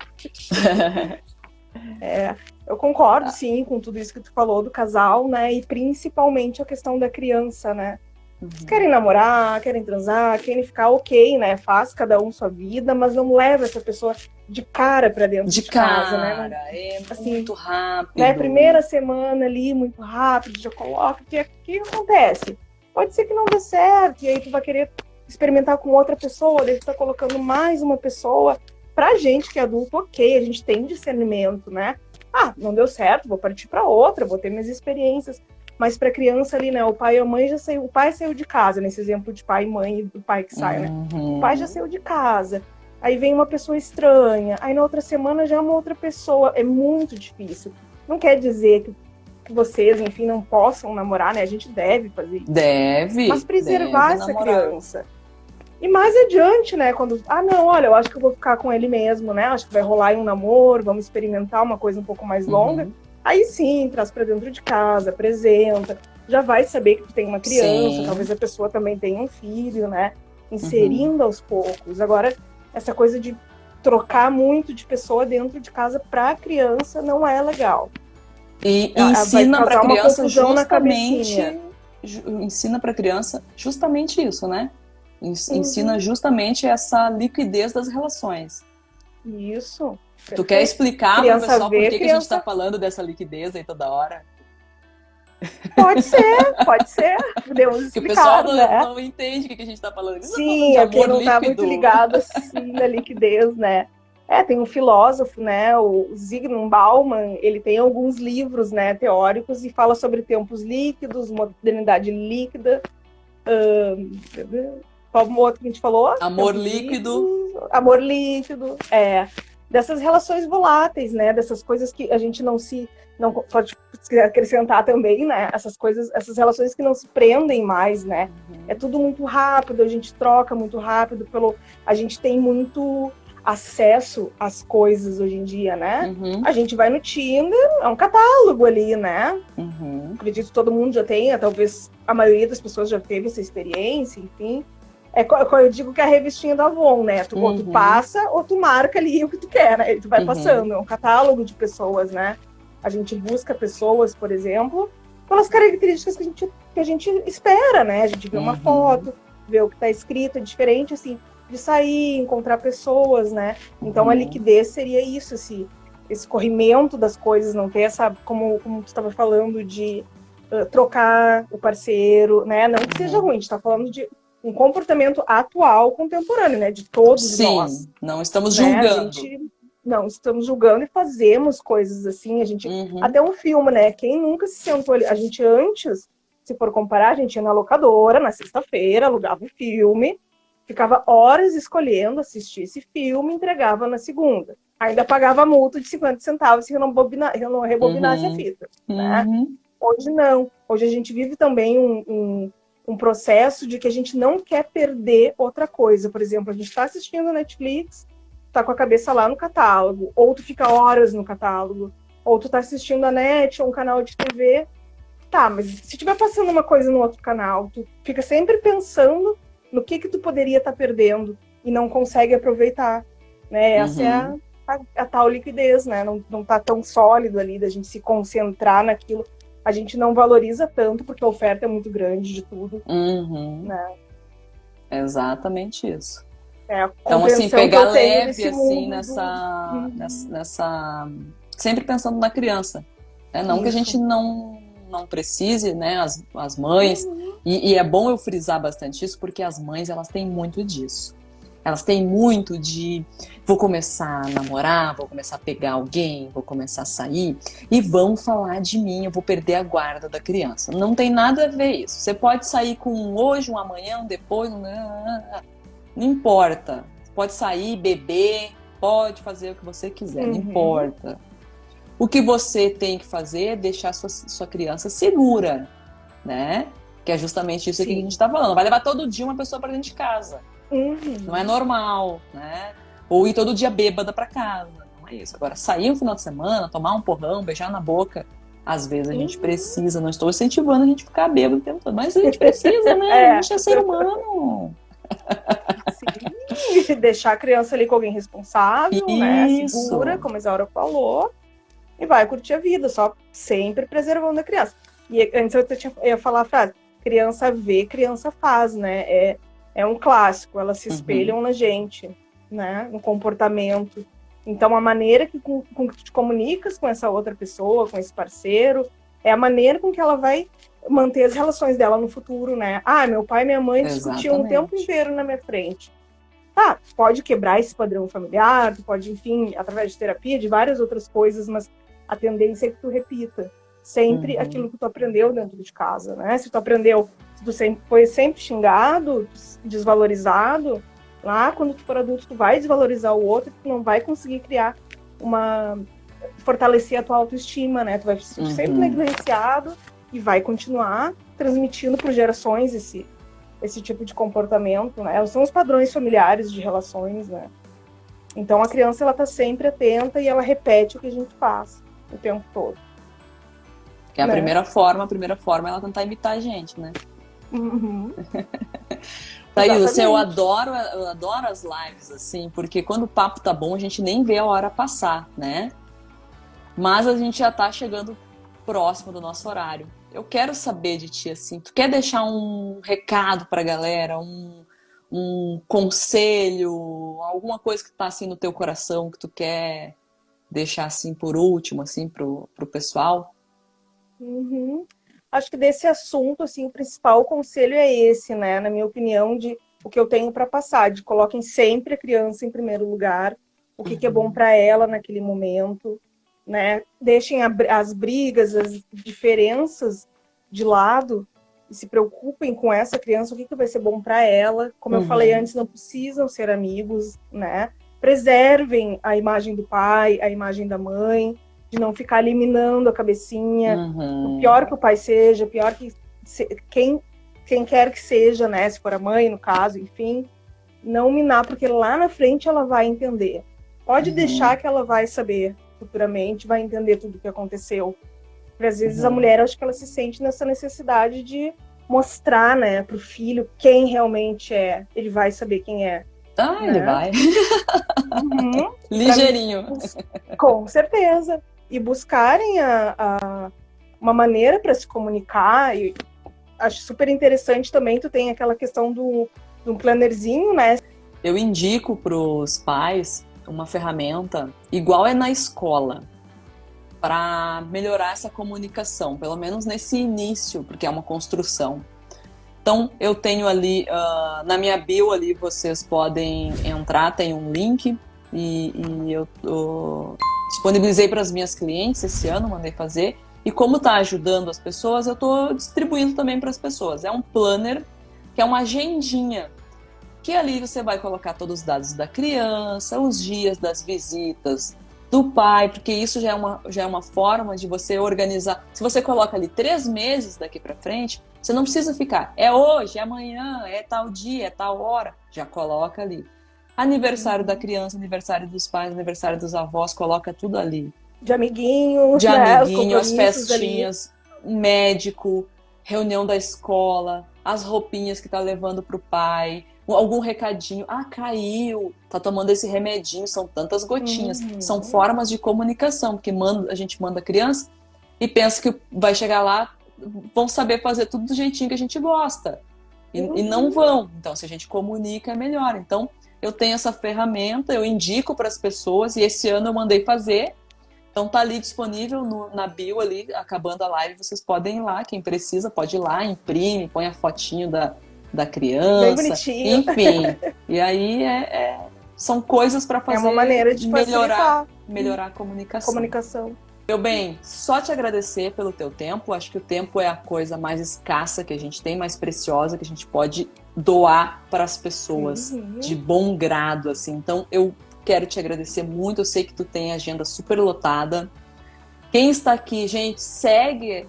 Eu concordo, sim, com tudo isso que tu falou do casal, né? E principalmente a questão da criança, né? Eles querem namorar, querem transar, querem ficar ok, né? Faz cada um sua vida, mas não leva essa pessoa de cara pra dentro de casa, né? Não, Assim, muito rápido. Né? Primeira semana ali, muito rápido, já coloca. O que acontece? Pode ser que não dê certo, e aí tu vai querer experimentar com outra pessoa, daí tu tá colocando mais uma pessoa. Pra gente que é adulto, ok, a gente tem discernimento, né? Ah, não deu certo, vou partir pra outra, vou ter minhas experiências. Mas para criança ali, né? O pai e a mãe já saiu. O pai saiu de casa, nesse exemplo de pai e mãe, do pai que sai, né? O pai já saiu de casa. Aí vem uma pessoa estranha. Aí na outra semana já é uma outra pessoa. É muito difícil. Não quer dizer que vocês, enfim, não possam namorar, né? A gente deve fazer isso. Deve. Mas preservar deve essa namorar. criança. E mais adiante, né? Quando, não, olha, eu acho que eu vou ficar com ele mesmo, né? Acho que vai rolar um namoro, vamos experimentar uma coisa um pouco mais longa. Aí sim, traz para dentro de casa, apresenta, já vai saber que tu tem uma criança, sim. Talvez a pessoa também tenha um filho, né? Inserindo aos poucos. Agora, essa coisa de trocar muito de pessoa dentro de casa para a criança não é legal. E ensina para a criança ensina para a criança justamente isso, né? Ensina justamente essa liquidez das relações. Isso. Tu quer explicar para o pessoal por que a gente está falando dessa liquidez aí toda hora? Pode ser. Podemos explicar, que o pessoal né? não entende o que a gente está falando. Sim, é quem não está muito ligado assim na liquidez, né? Tem um filósofo, né? O Zygmunt Bauman, ele tem alguns livros, né, teóricos e fala sobre tempos líquidos, modernidade líquida. Qual o outro que a gente falou? Amor líquido. Amor líquido, dessas relações voláteis, né? Dessas coisas que a gente não pode acrescentar também, né? Essas relações que não se prendem mais, né? É tudo muito rápido, a gente troca muito rápido, a gente tem muito acesso às coisas hoje em dia, né? A gente vai no Tinder, é um catálogo ali, né? Acredito que todo mundo já tenha, talvez a maioria das pessoas já teve essa experiência, enfim. Eu digo que é a revistinha da Avon, né? Ou tu passa, ou tu marca ali o que tu quer, né? E tu vai passando. É um catálogo de pessoas, né? A gente busca pessoas, por exemplo, pelas características que a gente espera, né? A gente vê uma foto, vê o que tá escrito, é diferente, assim, de sair, encontrar pessoas, né? Então a liquidez seria isso, esse corrimento das coisas, não ter essa, como tu estava falando, de trocar o parceiro, né? Não que seja ruim, a gente tá falando de um comportamento atual, contemporâneo, né? De todos nós. Sim, não estamos julgando. Não estamos julgando e fazemos coisas assim. A gente até um filme, né? Quem nunca se sentou ali? A gente antes, se for comparar, a gente ia na locadora, na sexta-feira, alugava um filme, ficava horas escolhendo assistir esse filme, entregava na segunda. Ainda pagava a multa de 50 centavos se não rebobinasse a fita. Né? Hoje não. Hoje a gente vive também um processo de que a gente não quer perder outra coisa. Por exemplo, a gente está assistindo a Netflix, tá com a cabeça lá no catálogo, ou tu fica horas no catálogo, ou tu tá assistindo a net ou um canal de TV. Tá, mas se tiver passando uma coisa no outro canal, tu fica sempre pensando no que tu poderia estar perdendo e não consegue aproveitar, né? Essa é a tal liquidez, né? Não tá tão sólido ali da gente se concentrar naquilo. A gente não valoriza tanto porque a oferta é muito grande de tudo. Né? Exatamente isso. Então, assim, pegar leve, assim, nessa... Sempre pensando na criança. Né? Não que a gente não precise, né? As mães... E é bom eu frisar bastante isso, porque as mães, elas têm muito disso. Elas têm muito de... Vou começar a namorar, vou começar a pegar alguém, vou começar a sair e vão falar de mim, eu vou perder a guarda da criança. Não tem nada a ver isso. Você pode sair com um hoje, um amanhã, um depois... Não importa. Pode sair, beber, pode fazer o que você quiser, não importa. O que você tem que fazer é deixar sua criança segura, né? Que é justamente isso que a gente está falando. Vai levar todo dia uma pessoa para dentro de casa. Não é normal, né? ou ir todo dia bêbada pra casa. Não é isso. Agora, sair no final de semana, tomar um porrão, beijar na boca, às vezes a gente precisa. Não estou incentivando a gente ficar bêbado o tempo todo, mas a gente precisa, né? A gente é ser humano. Sim, deixar a criança ali com alguém responsável, né? Segura, como a Isaura falou, e vai curtir a vida, só sempre preservando a criança. E antes eu ia falar a frase, criança vê, criança faz, né? É um clássico, elas se espelham na gente, né? No comportamento. Então, a maneira com que tu te comunicas com essa outra pessoa, com esse parceiro, é a maneira com que ela vai manter as relações dela no futuro, né? Ah, meu pai e minha mãe discutiam o tempo inteiro na minha frente. Tá, pode quebrar esse padrão familiar, tu pode, enfim, através de terapia, de várias outras coisas, mas a tendência é que tu repita sempre aquilo que tu aprendeu dentro de casa, né? Se tu aprendeu, se tu sempre foi sempre xingado, desvalorizado, lá quando tu for adulto tu vai desvalorizar o outro, tu não vai conseguir criar fortalecer a tua autoestima, né? Tu vai ser sempre negligenciado e vai continuar transmitindo por gerações esse tipo de comportamento, né? São os padrões familiares de relações, né? Então a criança ela tá sempre atenta e ela repete o que a gente faz o tempo todo. Que é a primeira forma é ela tentar imitar a gente, né? Thaís, assim, eu adoro as lives, assim, porque quando o papo tá bom, a gente nem vê a hora passar, né? Mas a gente já tá chegando próximo do nosso horário. Eu quero saber de ti, assim, tu quer deixar um recado pra galera, um conselho, alguma coisa que tá, assim, no teu coração, que tu quer deixar, assim, por último, assim, pro pessoal? Acho que desse assunto, assim, o principal conselho é esse, né? Na minha opinião, de o que eu tenho para passar, de coloquem sempre a criança em primeiro lugar, o que é bom para ela naquele momento, né? Deixem as brigas, as diferenças de lado e se preocupem com essa criança, o que vai ser bom para ela. Como eu falei antes, não precisam ser amigos, né? Preservem a imagem do pai, a imagem da mãe, de não ficar eliminando a cabecinha. O pior que o pai seja, pior que quem quer que seja, né? Se for a mãe, no caso, enfim, não minar, porque lá na frente ela vai entender. Pode deixar que ela vai saber futuramente, vai entender tudo o que aconteceu. Porque às vezes a mulher, acho que ela se sente nessa necessidade de mostrar, né, pro filho quem realmente é. Ele vai saber quem é. Ah, né? Ele vai. Ligeirinho. Com certeza. E buscarem uma maneira para se comunicar. E acho super interessante também, tu tem aquela questão do plannerzinho, né? Eu indico para os pais uma ferramenta, igual é na escola, para melhorar essa comunicação, pelo menos nesse início, porque é uma construção. Então, eu tenho ali, na minha bio ali, vocês podem entrar, tem um link, e eu disponibilizei para as minhas clientes esse ano, mandei fazer, e como está ajudando as pessoas, eu estou distribuindo também para as pessoas. É um planner, que é uma agendinha, que ali você vai colocar todos os dados da criança, os dias das visitas do pai, porque isso já é uma forma de você organizar. Se você coloca ali 3 meses daqui para frente, você não precisa ficar, é hoje, é amanhã, é tal dia, é tal hora, já coloca ali. Aniversário da criança, aniversário dos pais, aniversário dos avós, coloca tudo ali. De amiguinho, as festinhas, médico, reunião da escola, as roupinhas que tá levando pro pai, algum recadinho, caiu, tá tomando esse remedinho, são tantas gotinhas. São formas de comunicação, porque a gente manda a criança e pensa que vai chegar lá, vão saber fazer tudo do jeitinho que a gente gosta. E não vão. Então, se a gente comunica, é melhor. Então, eu tenho essa ferramenta, eu indico para as pessoas, e esse ano eu mandei fazer. Então tá ali disponível na bio ali, acabando a live, vocês podem ir lá, quem precisa pode ir lá, imprime, põe a fotinho da criança. Bem bonitinho. Enfim, e aí são coisas para fazer, uma maneira de melhorar a comunicação. Meu bem, só te agradecer pelo teu tempo, acho que o tempo é a coisa mais escassa que a gente tem, mais preciosa, que a gente pode doar para as pessoas de bom grado, assim. Então eu quero te agradecer muito, eu sei que tu tem agenda super lotada. Quem está aqui, gente, segue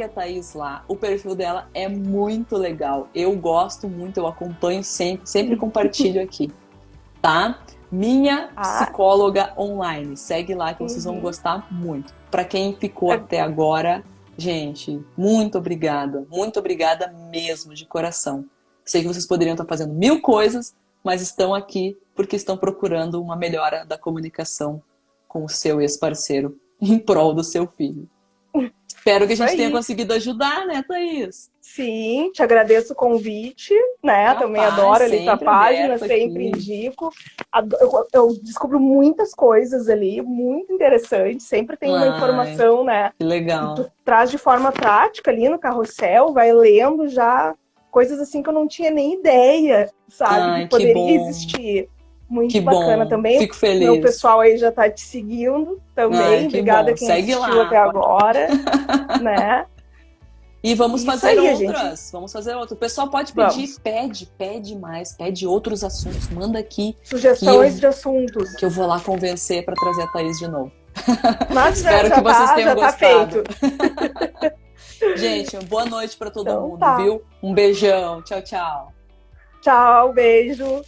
a Thaís lá. O perfil dela é muito legal. Eu gosto muito, eu acompanho sempre compartilho aqui, tá? Minha Ah. Psicóloga Online. Segue lá que vocês vão gostar muito. Para quem ficou até agora, gente, muito obrigada mesmo, de coração. Sei que vocês poderiam estar fazendo 1000 coisas, mas estão aqui porque estão procurando uma melhora da comunicação com o seu ex-parceiro em prol do seu filho. Espero que a gente tenha conseguido ajudar, né, Thaís? Sim, te agradeço o convite, né? Capaz, também adoro ali tua página, sempre aqui. indico. Eu descubro muitas coisas ali, muito interessantes. Sempre tem uma informação, né? Que legal. Que tu traz de forma prática ali no carrossel, vai lendo já coisas assim que eu não tinha nem ideia, sabe? Que poderia existir. Muito bacana também. Fico feliz. Meu pessoal aí já tá te seguindo também. Obrigada quem assistiu até agora, né? E vamos fazer outras. Vamos fazer outras. O pessoal pode pedir, pede mais, pede outros assuntos. Manda aqui. Sugestões de assuntos. Que eu vou lá convencer para trazer a Thaís de novo. Mas espero que vocês tenham gostado. Tá feito. Gente, boa noite para todo mundo, viu? Um beijão. Tchau, tchau. Tchau, beijo.